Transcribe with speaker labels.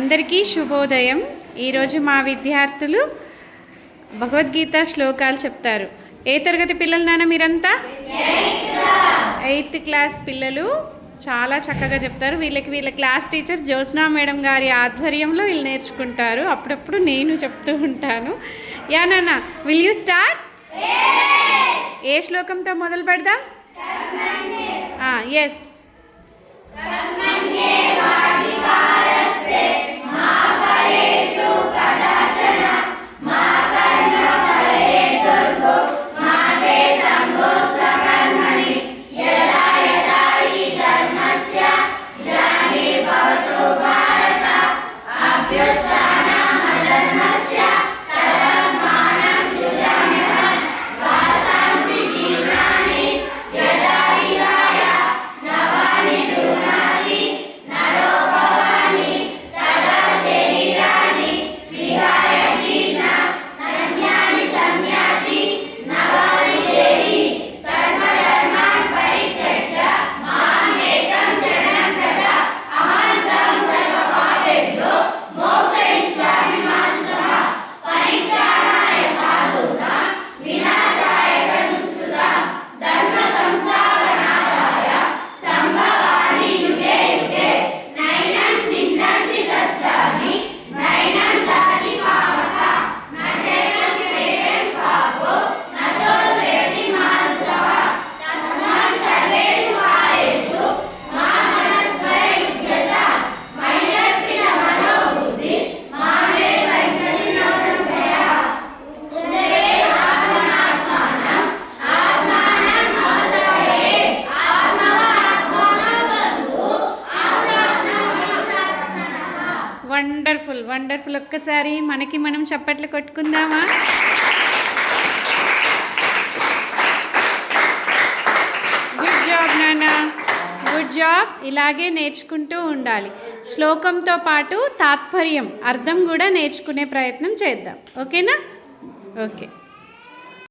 Speaker 1: అందరికీ శుభోదయం. ఈరోజు మా విద్యార్థులు భగవద్గీత శ్లోకాలు చెప్తారు. ఏ తరగతి పిల్లలు నాన్న మీరంతా? 8th క్లాస్ పిల్లలు. చాలా చక్కగా చెప్తారు. వీళ్ళ క్లాస్ టీచర్ జ్యోత్స్నా మేడం గారి ఆధ్వర్యంలో వీళ్ళు నేర్చుకుంటారు. అప్పుడప్పుడు నేను చెప్తూ ఉంటాను. యా నాన్న, విల్ యూ స్టార్ట్? ఏ శ్లోకంతో మొదలు పెడదాం? ఎస్. Wonderful wonderful. ఒక్కసారి మనకి మనం చప్పట్లు కొట్టుకుందామా? గుడ్ జాబ్ నాన్న, గుడ్ జాబ్. ఇలాగే నేర్చుకుంటూ ఉండాలి. శ్లోకంతో పాటు తాత్పర్యం, అర్థం కూడా నేర్చుకునే ప్రయత్నం చేద్దాం. ఓకేనా? ఓకే.